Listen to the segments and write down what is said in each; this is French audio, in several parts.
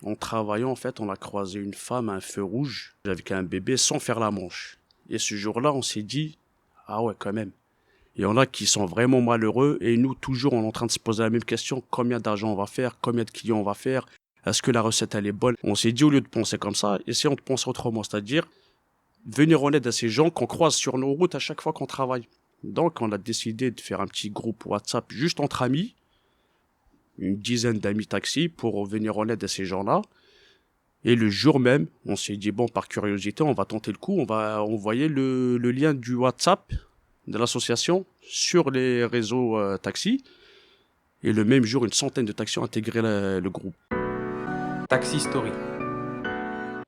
En travaillant, en fait, on a croisé une femme à un feu rouge avec un bébé sans faire la manche. Et ce jour-là, on s'est dit, ah ouais, quand même. Il y en a qui sont vraiment malheureux et nous, toujours, on est en train de se poser la même question. Combien d'argent on va faire? Combien de clients on va faire? Est-ce que la recette, elle est bonne? On s'est dit, au lieu de penser comme ça, essayons de penser autrement. C'est-à-dire, venir en aide à ces gens qu'on croise sur nos routes à chaque fois qu'on travaille. Donc, on a décidé de faire un petit groupe WhatsApp juste entre amis, une dizaine d'amis taxis pour venir en aide à ces gens-là. Et le jour même, on s'est dit, bon, par curiosité, on va tenter le coup, on va envoyer le lien du WhatsApp de l'association sur les réseaux taxis. Et le même jour, une centaine de taxis ont intégré le groupe. Taxi Story.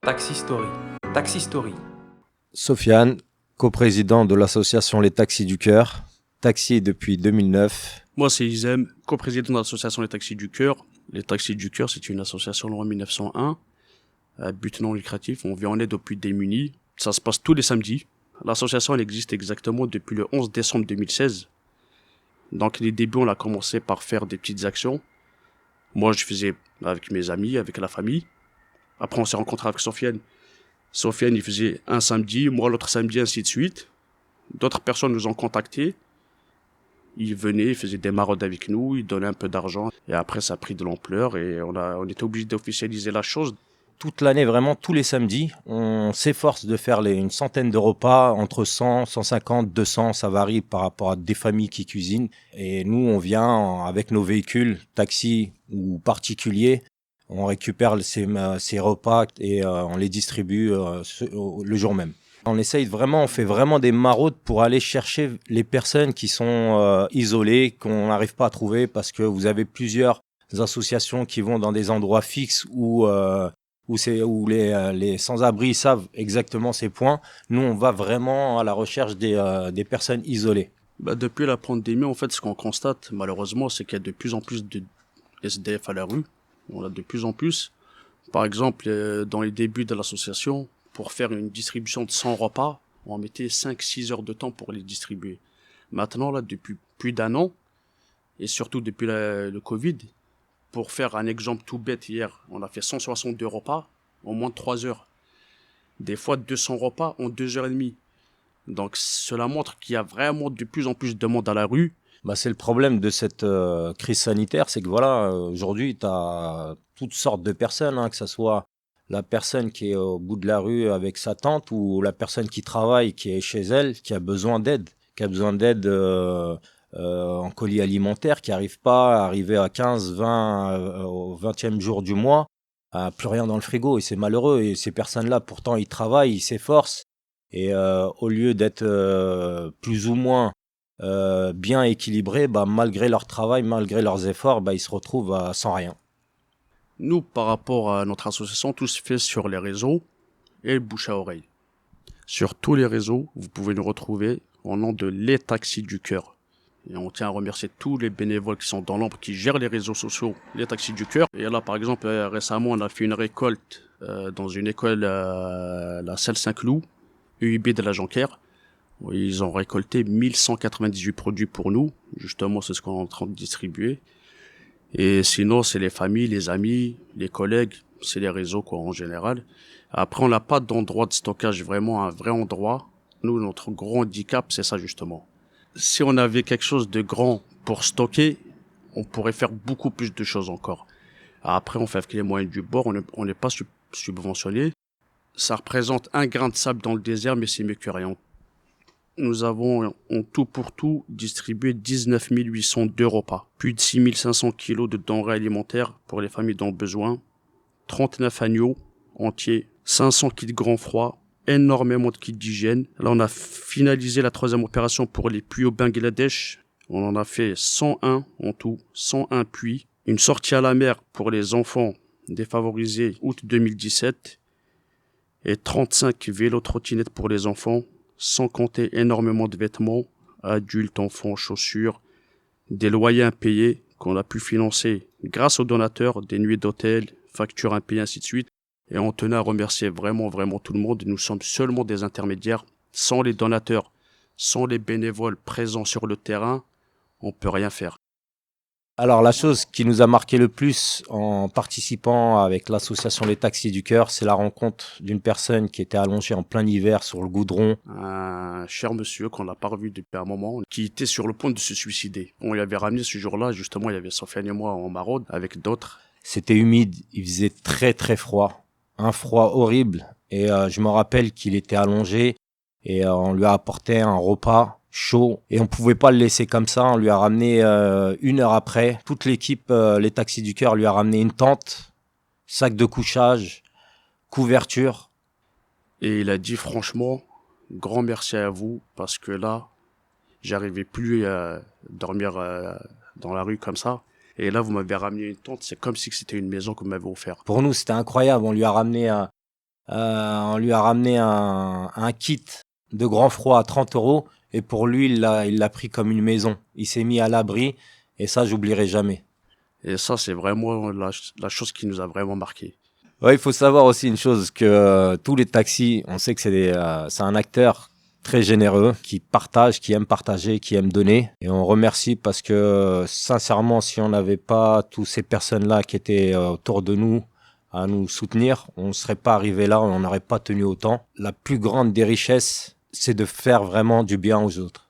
Taxi Story. Taxi Story. Sofiane, coprésident de l'association Les Taxis du Cœur, taxi depuis 2009. Moi, c'est Isem, coprésident de l'association Les Taxis du Cœur. Les Taxis du Cœur, c'est une association loi 1901, à but non lucratif. On vient en aide aux plus démunis. Ça se passe tous les samedis. L'association, elle existe exactement depuis le 11 décembre 2016. Donc, les débuts, on a commencé par faire des petites actions. Moi, je faisais avec mes amis, avec la famille. Après, on s'est rencontré avec Sofiane. Sofiane, il faisait un samedi, moi l'autre samedi, ainsi de suite. D'autres personnes nous ont contactés. Ils venaient, ils faisaient des maraudes avec nous, ils donnaient un peu d'argent. Et après, ça a pris de l'ampleur et on était obligé d'officialiser la chose. Toute l'année, vraiment, tous les samedis, on s'efforce de faire une centaine de repas, entre 100, 150, 200, ça varie par rapport à des familles qui cuisinent. Et nous, on vient avec nos véhicules, taxis ou particuliers, on récupère ces repas et on les distribue le jour même. On fait vraiment des maraudes pour aller chercher les personnes qui sont isolées, qu'on n'arrive pas à trouver parce que vous avez plusieurs associations qui vont dans des endroits fixes où les sans-abri savent exactement ces points. Nous, on va vraiment à la recherche des personnes isolées. Depuis la pandémie, en fait, ce qu'on constate, malheureusement, c'est qu'il y a de plus en plus de SDF à la rue. On a de plus en plus. Par exemple, dans les débuts de l'association, pour faire une distribution de 100 repas, on mettait 5-6 heures de temps pour les distribuer. Maintenant, là, depuis plus d'un an, et surtout depuis le Covid, pour faire un exemple tout bête, hier, on a fait 162 repas en moins de 3 heures. Des fois, 200 repas en 2 heures et demie. Donc, cela montre qu'il y a vraiment de plus en plus de monde à la rue. C'est le problème de cette crise sanitaire, c'est que voilà, aujourd'hui, tu as toutes sortes de personnes, que ce soit la personne qui est au bout de la rue avec sa tante ou la personne qui travaille, qui est chez elle, qui a besoin d'aide, en colis alimentaire, qui n'arrive pas à arriver à 15, 20, au 20e jour du mois, plus rien dans le frigo, et c'est malheureux. Et ces personnes-là, pourtant, ils travaillent, ils s'efforcent, et au lieu d'être plus ou moins bien équilibrés, malgré leur travail, malgré leurs efforts, ils se retrouvent sans rien. Nous, par rapport à notre association, tout se fait sur les réseaux et bouche à oreille. Sur tous les réseaux, vous pouvez nous retrouver au nom de Les Taxis du Cœur. Et on tient à remercier tous les bénévoles qui sont dans l'ombre, qui gèrent les réseaux sociaux, Les Taxis du Cœur. Et là, par exemple, récemment, on a fait une récolte dans une école, la Salle Saint-Cloud, UIB de la Jonquière. Ils ont récolté 1198 produits pour nous. Justement, c'est ce qu'on est en train de distribuer. Et sinon, c'est les familles, les amis, les collègues, c'est les réseaux, en général. Après, on n'a pas d'endroit de stockage, vraiment un vrai endroit. Nous, notre gros handicap, c'est ça, justement. Si on avait quelque chose de grand pour stocker, on pourrait faire beaucoup plus de choses encore. Après, on fait avec les moyens du bord, on n'est pas subventionné. Ça représente un grain de sable dans le désert, mais c'est mieux que rien. Nous avons en tout pour tout distribué 19 802 repas, plus de 6 500 kilos de denrées alimentaires pour les familles dans le besoin, 39 agneaux entiers, 500 kits grand froid, énormément de kits d'hygiène. Là, on a finalisé la 3e opération pour les puits au Bangladesh. On en a fait 101 en tout, 101 puits. Une sortie à la mer pour les enfants défavorisés août 2017 et 35 vélos trottinettes pour les enfants, sans compter énormément de vêtements, adultes, enfants, chaussures, des loyers impayés qu'on a pu financer grâce aux donateurs, des nuits d'hôtel, factures impayées, ainsi de suite. Et on tenait à remercier vraiment tout le monde. Nous sommes seulement des intermédiaires. Sans les donateurs, sans les bénévoles présents sur le terrain, on peut rien faire. Alors la chose qui nous a marqué le plus en participant avec l'association Les Taxis du Cœur, c'est la rencontre d'une personne qui était allongée en plein hiver sur le goudron. Un cher monsieur qu'on n'a pas revu depuis un moment, qui était sur le point de se suicider. On lui avait ramené ce jour-là, justement, il y avait Sofiane et moi en maraude avec d'autres. C'était humide, il faisait très très froid, un froid horrible. Et je me rappelle qu'il était allongé et on lui a apporté un repas chaud et on pouvait pas le laisser comme ça. On lui a ramené 1 heure après. Toute l'équipe, les Taxis du Cœur, lui a ramené une tente, sac de couchage, couverture. Et il a dit franchement, grand merci à vous, parce que là, j'arrivais plus à dormir dans la rue comme ça. Et là, vous m'avez ramené une tente, c'est comme si c'était une maison que vous m'avez offert. Pour nous, c'était incroyable. On lui a ramené un kit de grand froid à 30 €. Et pour lui, il l'a pris comme une maison. Il s'est mis à l'abri. Et ça, j'oublierai jamais. Et ça, c'est vraiment la chose qui nous a vraiment marqué. Ouais, il faut savoir aussi une chose, que tous les taxis, on sait que c'est un acteur très généreux, qui partage, qui aime partager, qui aime donner. Et on remercie parce que, sincèrement, si on n'avait pas toutes ces personnes-là qui étaient autour de nous à nous soutenir, on ne serait pas arrivé là, on n'aurait pas tenu autant. La plus grande des richesses, c'est de faire vraiment du bien aux autres.